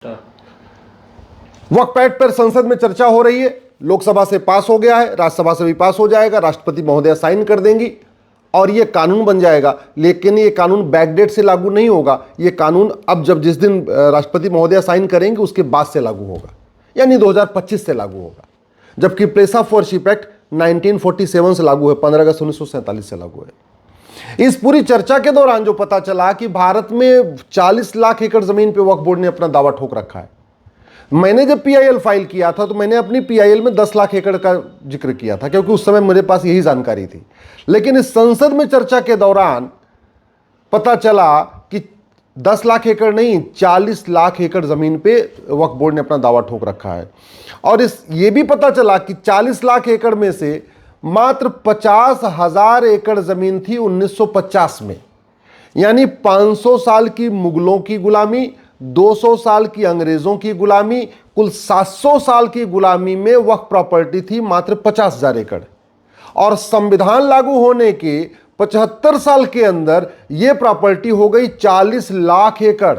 वक्फ act पर संसद में चर्चा हो रही है। लोकसभा से पास हो गया है, राज्यसभा से भी पास हो जाएगा, राष्ट्रपति महोदया साइन कर देंगी और यह कानून बन जाएगा। लेकिन यह कानून बैकडेट से लागू नहीं होगा। यह कानून अब जिस दिन राष्ट्रपति महोदया साइन करेंगे उसके बाद से लागू होगा, यानी 2025 से लागू होगा। जबकि प्लेस ऑफ वर्शिप एक्ट 1947 से लागू है, 15 अगस्त 1947 से लागू है। इस पूरी चर्चा के दौरान जो पता चला कि भारत में 40 लाख एकड़ जमीन पे वक्फ बोर्ड ने अपना दावा ठोक रखा है। मैंने जब पीआईएल फाइल किया था तो मैंने अपनी पीआईएल में 10 लाख एकड़ का जिक्र किया था, क्योंकि उस समय मेरे पास यही जानकारी थी। लेकिन इस संसद में चर्चा के दौरान पता चला कि 10 लाख एकड़ नहीं, 40 लाख एकड़ जमीन पे वक्फ बोर्ड ने अपना दावा ठोक रखा है। और ये भी पता चला कि 40 लाख एकड़ में से मात्र 50,000 एकड़ जमीन थी 1950 में, यानी 500 साल की मुगलों की गुलामी, 200 साल की अंग्रेजों की गुलामी, कुल 700 साल की गुलामी में वक्फ प्रॉपर्टी थी मात्र 50,000 एकड़। और संविधान लागू होने के 75 साल के अंदर यह प्रॉपर्टी हो गई 40 लाख एकड़,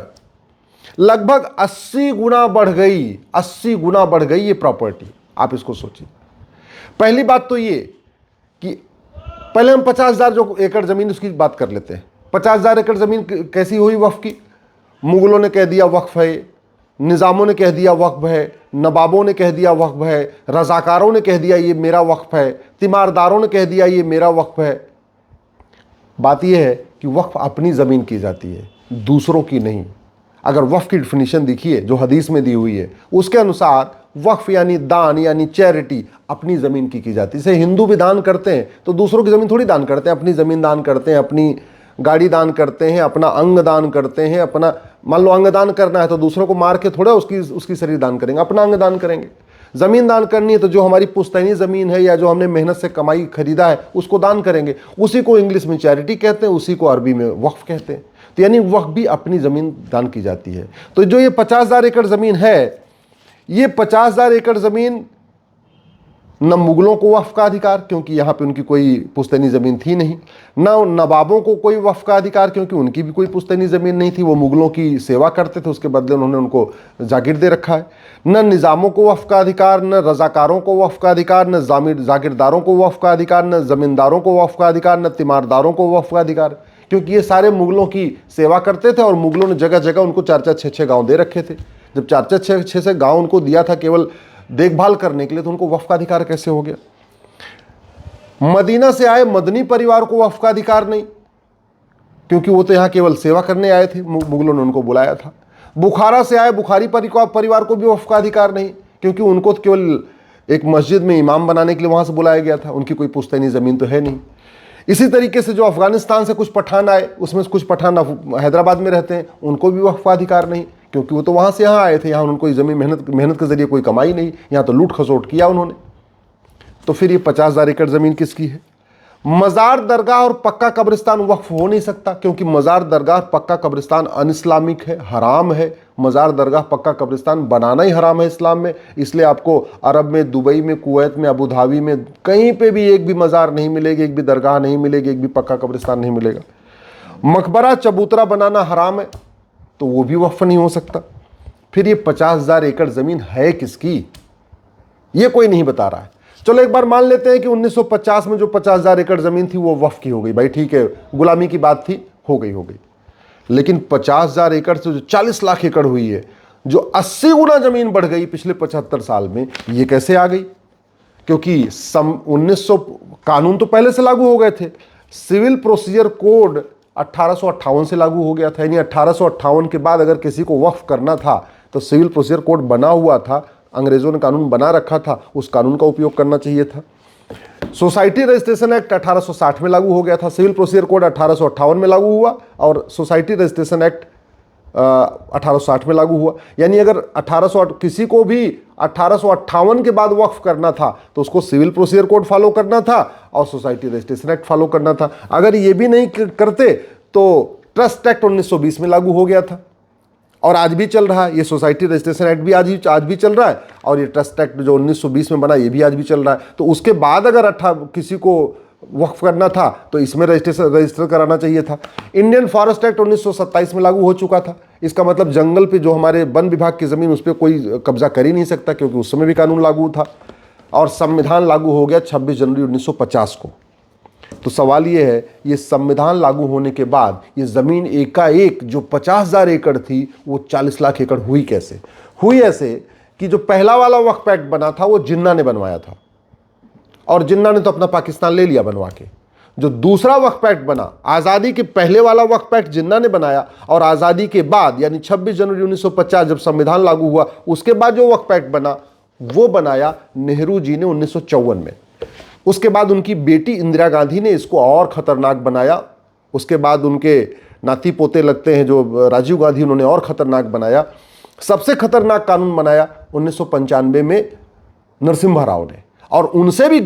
लगभग 80 गुना बढ़ गई। 80 गुना बढ़ गई ये प्रॉपर्टी। आप इसको सोचिए। पहली बात तो ये कि पहले हम 50,000 जो एकड़ जमीन उसकी बात कर लेते हैं। 50,000 एकड़ जमीन कैसी हुई वक्फ की? मुगलों ने कह दिया वक्फ है, निज़ामों ने कह दिया वक्फ है, नवाबों ने कह दिया वक्फ है, रजाकारों ने कह दिया ये मेरा वक्फ है, तीमारदारों ने कह दिया ये मेरा वक्फ है। बात यह है कि वक्फ अपनी ज़मीन की जाती है, दूसरों की नहीं। अगर वक्फ की डिफिनीशन देखिए जो हदीस में दी हुई है, उसके अनुसार वक्फ यानी दान यानी चैरिटी अपनी ज़मीन की जाती है। जैसे हिंदू भी दान करते हैं तो दूसरों की ज़मीन थोड़ी दान करते हैं, अपनी ज़मीन दान करते हैं, अपनी गाड़ी दान करते हैं, अपना अंग दान करते हैं। अपना मान लो अंग दान करना है तो दूसरों को मार के थोड़ा उसकी शरीर दान करेंगे, अपना अंग दान करेंगे। ज़मीन दान करनी है तो जो हमारी पुश्तैनी ज़मीन है या जो हमने मेहनत से कमाई खरीदा है उसको दान करेंगे। उसी को इंग्लिश में चैरिटी कहते हैं, उसी को अरबी में वक्फ कहते हैं। तो यानी वक्फ भी अपनी ज़मीन दान की जाती है। तो जो ये 50,000 एकड़ ज़मीन है, ये 50,000 एकड़ ज़मीन न मुगलों को वक्फ का अधिकार, क्योंकि यहाँ पे उनकी कोई पुश्तैनी ज़मीन थी नहीं, न नवाबों को कोई वक्फ का अधिकार, क्योंकि उनकी भी कोई पुश्तैनी ज़मीन नहीं थी। वो मुगलों की सेवा करते थे, उसके बदले उन्होंने उनको जागीर दे रखा है। न निज़ामों को वक्फ का अधिकार, न रज़ाकारों को वक्फ का अधिकार, न जागीरदारों को वक्फ का अधिकार, न ज़मींदारों को वक्फ का अधिकार, न तीमारदारों को वक्फ का अधिकार, क्योंकि ये सारे मुगलों की सेवा करते थे और मुगलों ने जगह जगह उनको 4-4, 6-6 गाँव दे रखे थे। जब 4-4, 6-6 गाँव उनको दिया था केवल देखभाल करने के लिए, तो उनको वक्फ का अधिकार कैसे हो गया? मदीना से आए मदनी परिवार को वक्फ का अधिकार नहीं, क्योंकि वो तो यहाँ केवल सेवा करने आए थे, मुगलों ने उनको बुलाया था। बुखारा से आए बुखारी परिवार को भी वक्फ का अधिकार नहीं, क्योंकि उनको तो केवल एक मस्जिद में इमाम बनाने के लिए वहाँ से बुलाया गया था, उनकी कोई पुश्तैनी ज़मीन तो है नहीं। इसी तरीके से जो अफगानिस्तान से कुछ पठान आए, उसमें कुछ पठान हैदराबाद में रहते हैं, उनको भी वक्फ का अधिकार नहीं, क्योंकि वो तो वहाँ से यहाँ आए थे। यहाँ उनको ज़मीन मेहनत के ज़रिए कोई कमाई नहीं, यहाँ तो लूट खसोट किया उन्होंने। तो फिर ये 50,000 एकड़ ज़मीन किसकी है? मज़ार, दरगाह और पक्का कब्रिस्तान वक्फ हो नहीं सकता, क्योंकि मज़ार, दरगाह, पक्का कब्रिस्तान अनइस्लामिक है, हराम है। मज़ार, दरगाह, पक्का कब्रिस्तान बनाना ही हराम है इस्लाम में। इसलिए आपको अरब में, दुबई में, कुवैत में, अबू धाबी में कहीं पे भी एक भी मज़ार नहीं मिलेगी, एक भी दरगाह नहीं मिलेगी, एक भी पक्का कब्रिस्तान नहीं मिलेगा। मकबरा, चबूतरा बनाना हराम है, तो वो भी वक्फ नहीं हो सकता। फिर ये 50,000 एकड़ ज़मीन है किसकी, ये कोई नहीं बता रहा है। चलो एक बार मान लेते हैं कि 1950 में जो 50,000 एकड़ ज़मीन थी वो वक्फ की हो गई। भाई ठीक है, गुलामी की बात थी, हो गई। लेकिन 50,000 एकड़ से जो 40 लाख एकड़ हुई है, जो 80 गुना ज़मीन बढ़ गई पिछले 75 साल में, ये कैसे आ गई? क्योंकि 1900 कानून तो पहले से लागू हो गए थे। सिविल प्रोसीजर कोड 1858 से लागू हो गया था, यानी 1858 के बाद अगर किसी को वक्फ करना था तो सिविल प्रोसीजर कोड बना हुआ था, अंग्रेज़ों ने कानून बना रखा था, उस कानून का उपयोग करना चाहिए था। सोसाइटी रजिस्ट्रेशन एक्ट 1860 में लागू हो गया था, सिविल प्रोसीजर कोड 1858 में लागू हुआ और सोसाइटी रजिस्ट्रेशन एक्ट 1860 में लागू हुआ। यानी अगर 1800 किसी को भी 1858 के बाद वक्फ करना था तो उसको सिविल प्रोसीजर कोड फॉलो करना था और सोसाइटी रजिस्ट्रेशन एक्ट फॉलो करना था। अगर ये भी नहीं करते तो ट्रस्ट एक्ट 1920 में लागू हो गया था और आज भी चल रहा है। ये सोसाइटी रजिस्ट्रेशन एक्ट भी आज भी चल रहा है और ये ट्रस्ट एक्ट जो 1920 में बना ये भी आज भी चल रहा है। तो उसके बाद अगर किसी को वक्फ करना था तो इसमें रजिस्टर कराना चाहिए था। इंडियन फॉरेस्ट एक्ट 1927 में लागू हो चुका था। इसका मतलब जंगल पे जो हमारे वन विभाग की ज़मीन, उस पर कोई कब्जा कर ही नहीं सकता, क्योंकि उस समय भी कानून लागू था। और संविधान लागू हो गया 26 जनवरी 1950 को। तो सवाल ये है, ये संविधान लागू होने के बाद ये ज़मीन एकाएक जो 50,000 एकड़ थी वो 40 लाख एकड़ हुई कैसे? हुई ऐसे कि जो पहला वाला वक्फ एक्ट बना था वो जिन्ना ने बनवाया था, और जिन्ना ने तो अपना पाकिस्तान ले लिया बनवा के। जो दूसरा वक्फ एक्ट बना, आज़ादी के पहले वाला वक्फ एक्ट जिन्ना ने बनाया, और आज़ादी के बाद यानी 26 जनवरी 1950 जब संविधान लागू हुआ उसके बाद जो वक्फ एक्ट बना वो बनाया नेहरू जी ने 1954 में। उसके बाद उनकी बेटी इंदिरा गांधी ने इसको और खतरनाक बनाया। उसके बाद उनके नाती पोते लगते हैं जो राजीव गांधी, उन्होंने और खतरनाक बनाया। सबसे खतरनाक कानून बनाया 1995 में नरसिम्हा राव ने, और उनसे भी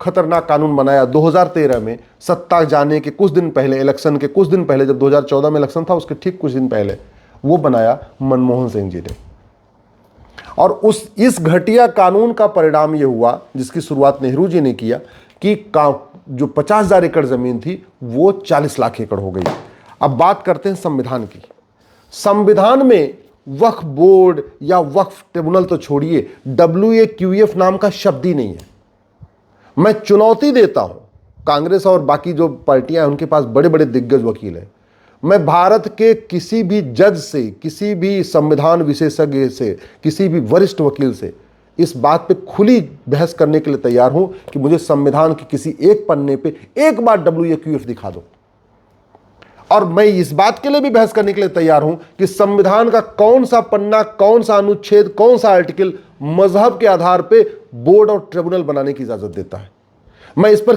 खतरनाक कानून बनाया 2013 में, सत्ता जाने के कुछ दिन पहले, इलेक्शन के कुछ दिन पहले, जब 2014 में इलेक्शन था उसके ठीक कुछ दिन पहले वो बनाया मनमोहन सिंह जी ने। और इस घटिया कानून का परिणाम ये हुआ, जिसकी शुरुआत नेहरू जी ने किया, कि जो 50,000 एकड़ जमीन थी वो 40 लाख एकड़ हो गई। अब बात करते हैं संविधान की। संविधान में वक्फ बोर्ड या वक्फ ट्रिब्यूनल तो छोड़िए, WAQF नाम का शब्द ही नहीं है। मैं चुनौती देता हूं, कांग्रेस और बाकी जो पार्टियां हैं उनके पास बड़े बड़े दिग्गज वकील हैं, मैं भारत के किसी भी जज से, किसी भी संविधान विशेषज्ञ से, किसी भी वरिष्ठ वकील से इस बात पे खुली बहस करने के लिए तैयार हूं कि मुझे संविधान के किसी एक पन्ने पे एक बार WAQF दिखा दो। और मैं इस बात के लिए भी बहस करने के लिए तैयार हूं कि संविधान का कौन सा पन्ना, कौन सा अनुच्छेद, कौन सा आर्टिकल मजहब के आधार पे बोर्ड और ट्रिब्यूनल बनाने की इजाजत देता है। मैं इस पर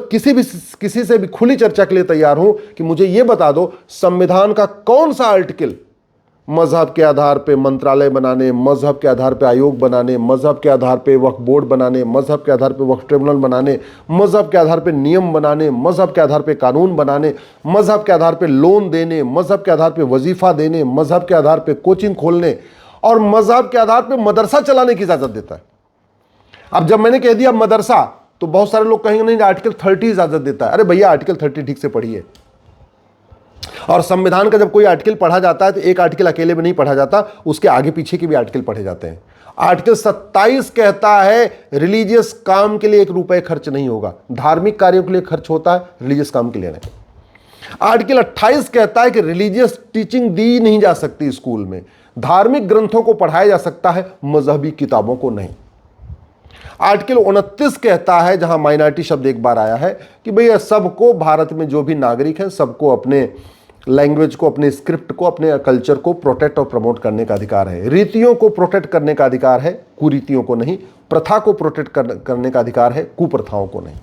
किसी से भी खुली चर्चा के लिए तैयार हूं कि मुझे यह बता दो संविधान का कौन सा आर्टिकल मजहब के आधार पे मंत्रालय बनाने, मजहब के आधार पे आयोग बनाने, मजहब के आधार पे वक्फ बोर्ड बनाने, मजहब के आधार पे वक्फ ट्रिब्यूनल बनाने, मजहब के आधार पे नियम बनाने, मजहब के आधार पे कानून बनाने, मजहब के आधार पे लोन देने, मजहब के आधार पे वजीफा देने, मजहब के आधार पे कोचिंग खोलने और मजहब के आधार पे मदरसा चलाने की इजाजत देता है। अब जब मैंने कह दिया मदरसा, तो बहुत सारे लोग कहेंगे नहीं, आर्टिकल 30 इजाजत देता है। अरे भैया, आर्टिकल 30 ठीक से पढ़िए। और संविधान का जब कोई आर्टिकल पढ़ा जाता है तो एक आर्टिकल अकेले में नहीं पढ़ा जाता, उसके आगे पीछे के भी आर्टिकल पढ़े जाते हैं। आर्टिकल 27 कहता है रिलीजियस काम के लिए 1 रुपए खर्च नहीं होगा, धार्मिक कार्यों के लिए खर्च होता है, रिलीजियस काम के लिए नहीं। आर्टिकल 28 कहता है कि रिलीजियस टीचिंग दी नहीं जा सकती स्कूल में, धार्मिक ग्रंथों को पढ़ाया जा सकता है, मजहबी किताबों को नहीं। आर्टिकल 29 कहता है, जहां माइनॉरिटी शब्द एक बार आया है, कि भैया सबको, भारत में जो भी नागरिक हैं सबको अपने लैंग्वेज को, अपने स्क्रिप्ट को, अपने कल्चर को प्रोटेक्ट और प्रमोट करने का अधिकार है। रीतियों को प्रोटेक्ट करने का अधिकार है, कुरीतियों को नहीं। प्रथा को प्रोटेक्ट करने का अधिकार है, कुप्रथाओं को नहीं।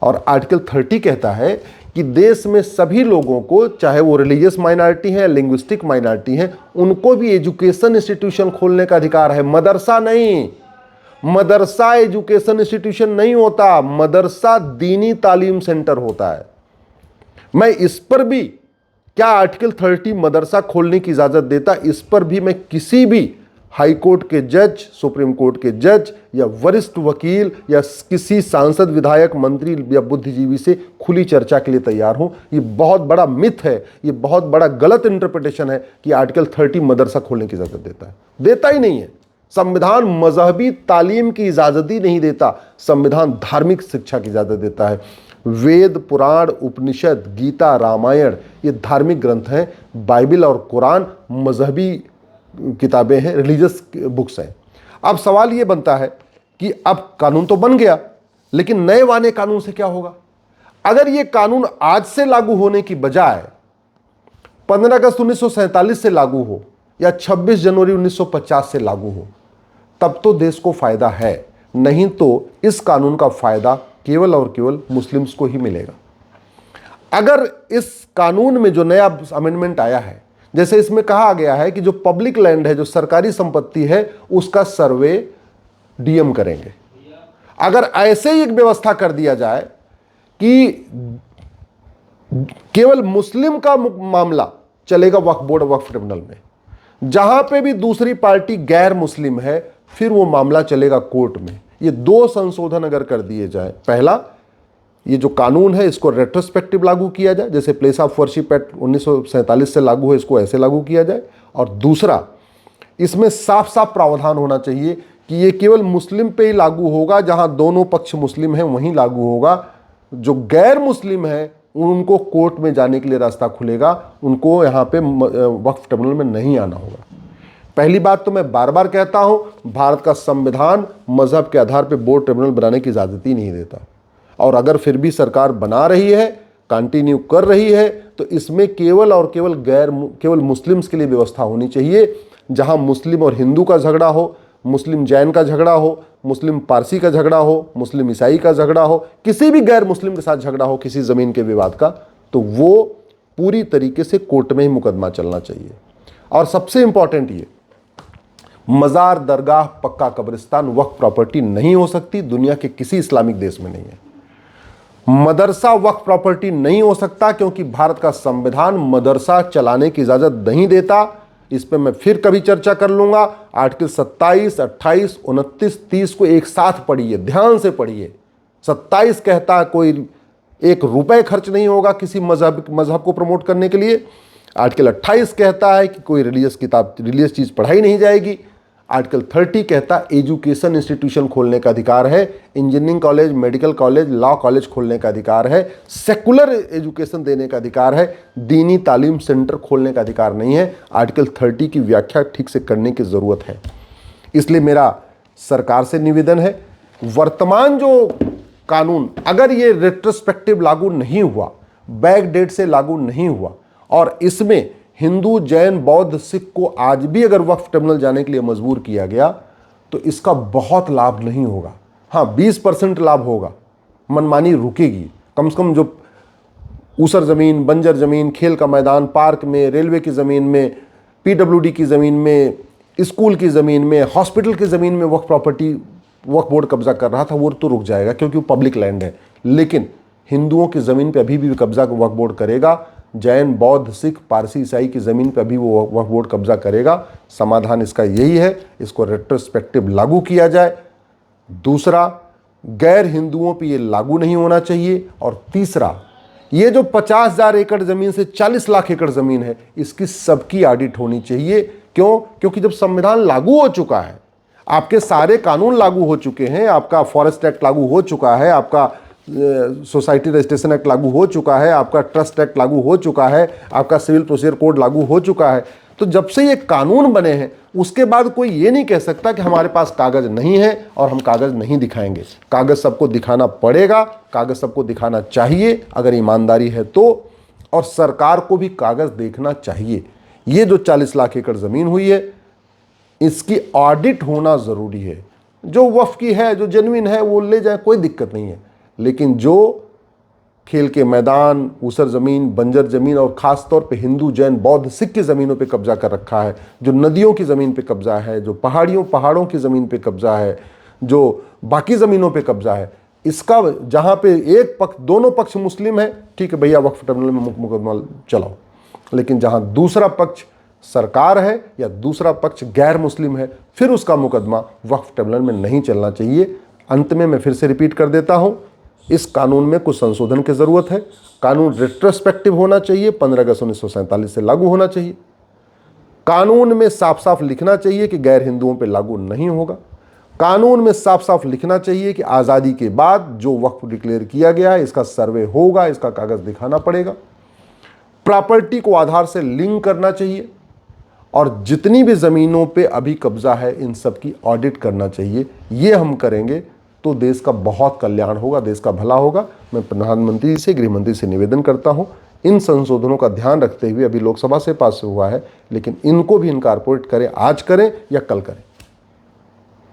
और आर्टिकल 30 कहता है कि देश में सभी लोगों को, चाहे वो रिलीजियस माइनॉरिटी है, लिंग्विस्टिक माइनॉरिटी है, उनको भी एजुकेशन इंस्टीट्यूशन खोलने का अधिकार है। मदरसा नहीं, मदरसा एजुकेशन इंस्टीट्यूशन नहीं होता, मदरसा दीनी तालीम सेंटर होता है। मैं इस पर भी, क्या आर्टिकल 30 मदरसा खोलने की इजाजत देता, इस पर भी मैं किसी भी हाई कोर्ट के जज, सुप्रीम कोर्ट के जज या वरिष्ठ वकील या किसी सांसद, विधायक, मंत्री या बुद्धिजीवी से खुली चर्चा के लिए तैयार हूं। ये बहुत बड़ा मिथ है, ये बहुत बड़ा गलत इंटरप्रिटेशन है कि आर्टिकल 30 मदरसा खोलने की इजाजत देता है। देता ही नहीं है। संविधान मजहबी तालीम की इजाजत ही नहीं देता, संविधान धार्मिक शिक्षा की इजाजत देता है। वेद, पुराण, उपनिषद, गीता, रामायण ये धार्मिक ग्रंथ हैं। बाइबल और कुरान मजहबी किताबें हैं, रिलीजियस बुक्स हैं। अब सवाल ये बनता है कि अब कानून तो बन गया, लेकिन नए वाले कानून से क्या होगा? अगर ये कानून आज से लागू होने की बजाय 15 अगस्त 1947 से लागू हो या 26 जनवरी 1950 से लागू हो, तब तो देश को फायदा है, नहीं तो इस कानून का फायदा केवल और केवल मुस्लिम्स को ही मिलेगा। अगर इस कानून में जो नया अमेंडमेंट आया है, जैसे इसमें कहा गया है कि जो पब्लिक लैंड है, जो सरकारी संपत्ति है, उसका सर्वे डीएम करेंगे। अगर ऐसे ही एक व्यवस्था कर दिया जाए कि केवल मुस्लिम का मामला चलेगा वक्फ बोर्ड और वक्फ ट्रिब्यूनल में, जहां पे भी दूसरी पार्टी गैर मुस्लिम है फिर वो मामला चलेगा कोर्ट में। ये 2 संशोधन अगर कर दिए जाए, पहला ये जो कानून है इसको रेट्रोस्पेक्टिव लागू किया जाए, जैसे प्लेस ऑफ वर्शिप एक्ट 1947 से लागू है, इसको ऐसे लागू किया जाए। और दूसरा, इसमें साफ साफ प्रावधान होना चाहिए कि ये केवल मुस्लिम पे ही लागू होगा, जहां दोनों पक्ष मुस्लिम हैं वहीं लागू होगा। जो गैर मुस्लिम है उनको कोर्ट में जाने के लिए रास्ता खुलेगा, उनको यहाँ पे वक्फ ट्रिब्यूनल में नहीं आना होगा। पहली बात तो मैं बार बार कहता हूं, भारत का संविधान मजहब के आधार पर बोर्ड ट्रिब्यूनल बनाने की इजाजत ही नहीं देता। और अगर फिर भी सरकार बना रही है, कंटिन्यू कर रही है, तो इसमें केवल और केवल मुस्लिम्स के लिए व्यवस्था होनी चाहिए। जहां मुस्लिम और हिंदू का झगड़ा हो, मुस्लिम जैन का झगड़ा हो, मुस्लिम पारसी का झगड़ा हो, मुस्लिम ईसाई का झगड़ा हो, किसी भी गैर मुस्लिम के साथ झगड़ा हो किसी जमीन के विवाद का, तो वो पूरी तरीके से कोर्ट में ही मुकदमा चलना चाहिए। और सबसे इंपॉर्टेंट, ये मजार, दरगाह, पक्का कब्रिस्तान वक्फ प्रॉपर्टी नहीं हो सकती, दुनिया के किसी इस्लामिक देश में नहीं है। मदरसा वक्फ प्रॉपर्टी नहीं हो सकता, क्योंकि भारत का संविधान मदरसा चलाने की इजाजत नहीं देता। इस पे मैं फिर कभी चर्चा कर लूंगा। आर्टिकल 27, 28, 29, 30 को एक साथ पढ़िए, ध्यान से पढ़िए। 27 कहता है कोई 1 रुपए खर्च नहीं होगा किसी मजहब को प्रमोट करने के लिए। आर्टिकल 28 कहता है कि कोई रिलीजियस चीज पढ़ाई नहीं जाएगी। आर्टिकल 30 कहता है एजुकेशन इंस्टीट्यूशन खोलने का अधिकार है, engineering college, medical college, law college खोलने का अधिकार है, सेकुलर एजुकेशन देने का अधिकार है, दीनी तालीम सेंटर खोलने का अधिकार नहीं है। आर्टिकल 30 की व्याख्या ठीक से करने की ज़रूरत है। इसलिए मेरा सरकार से निवेदन है, वर्तमान जो कानून अगर ये रेट्रोस्पेक्टिव लागू नहीं हुआ, बैक डेट से लागू नहीं हुआ, और इसमें हिंदू, जैन, बौद्ध, सिख को आज भी अगर वक्फ ट्रिब्यूनल जाने के लिए मजबूर किया गया, तो इसका बहुत लाभ नहीं होगा। हाँ, 20% लाभ होगा, मनमानी रुकेगी। कम से कम जो ऊसर ज़मीन, बंजर ज़मीन, खेल का मैदान, पार्क में, रेलवे की ज़मीन में, पीडब्ल्यूडी की ज़मीन में, स्कूल की ज़मीन में, हॉस्पिटल की ज़मीन में वक्फ प्रॉपर्टी वक्फ बोर्ड कब्जा कर रहा था, वो तो रुक जाएगा क्योंकि वो पब्लिक लैंड है। लेकिन हिंदुओं की ज़मीन पर अभी भी कब्जा वक्फ बोर्ड करेगा। जैन, बौद्ध, सिख, पारसी, ईसाई की ज़मीन पर अभी वो वक्फ बोर्ड कब्जा करेगा। समाधान इसका यही है, इसको रेट्रोस्पेक्टिव लागू किया जाए। दूसरा, गैर हिंदुओं पे ये लागू नहीं होना चाहिए। और तीसरा, ये जो 50,000 एकड़ ज़मीन से 40 लाख एकड़ ज़मीन है, इसकी सबकी ऑडिट होनी चाहिए। क्यों? क्योंकि जब संविधान लागू हो चुका है, आपके सारे कानून लागू हो चुके हैं, आपका फॉरेस्ट एक्ट लागू हो चुका है, आपका सोसाइटी रजिस्ट्रेशन एक्ट लागू हो चुका है, आपका ट्रस्ट एक्ट लागू हो चुका है, आपका सिविल प्रोसीजर कोड लागू हो चुका है, तो जब से ये कानून बने हैं उसके बाद कोई ये नहीं कह सकता कि हमारे पास कागज़ नहीं है और हम कागज़ नहीं दिखाएंगे। कागज़ सबको दिखाना पड़ेगा, कागज़ सबको दिखाना चाहिए अगर ईमानदारी है तो, और सरकार को भी कागज़ देखना चाहिए। ये जो 40 लाख एकड़ ज़मीन हुई है, इसकी ऑडिट होना ज़रूरी है। जो वक्फ की है, जो जेन्युइन है, वो ले जाए, कोई दिक्कत नहीं है। लेकिन जो खेल के मैदान, ऊसर ज़मीन, बंजर ज़मीन और ख़ास तौर पे हिंदू, जैन, बौद्ध, सिख की ज़मीनों पे कब्जा कर रखा है, जो नदियों की ज़मीन पे कब्जा है, जो पहाड़ों की ज़मीन पे कब्जा है, जो बाकी ज़मीनों पे कब्जा है, इसका जहाँ पे एक पक्ष, दोनों पक्ष मुस्लिम है, ठीक है भैया, वक्फ ट्रिब्यूनल में मुकदमा चलाओ। लेकिन जहाँ दूसरा पक्ष सरकार है या दूसरा पक्ष गैर मुस्लिम है, फिर उसका मुकदमा वक्फ ट्रिब्यूनल में नहीं चलना चाहिए। अंत में मैं फिर से रिपीट कर देता हूँ, इस कानून में कुछ संशोधन की ज़रूरत है। कानून रेट्रोस्पेक्टिव होना चाहिए, 15 अगस्त 1947 से लागू होना चाहिए। कानून में साफ साफ लिखना चाहिए कि गैर हिंदुओं पे लागू नहीं होगा। कानून में साफ साफ लिखना चाहिए कि आज़ादी के बाद जो वक्फ डिक्लेयर किया गया है, इसका सर्वे होगा, इसका कागज़ दिखाना पड़ेगा। प्रॉपर्टी को आधार से लिंक करना चाहिए, और जितनी भी ज़मीनों पे अभी कब्जा है, इन सब की ऑडिट करना चाहिए। ये हम करेंगे तो देश का बहुत कल्याण होगा, देश का भला होगा। मैं प्रधानमंत्री से, गृह मंत्री से निवेदन करता हूं, इन संशोधनों का ध्यान रखते हुए, अभी लोकसभा से पास हुआ है, लेकिन इनको भी इनकॉर्पोरेट करें, आज करें या कल करें।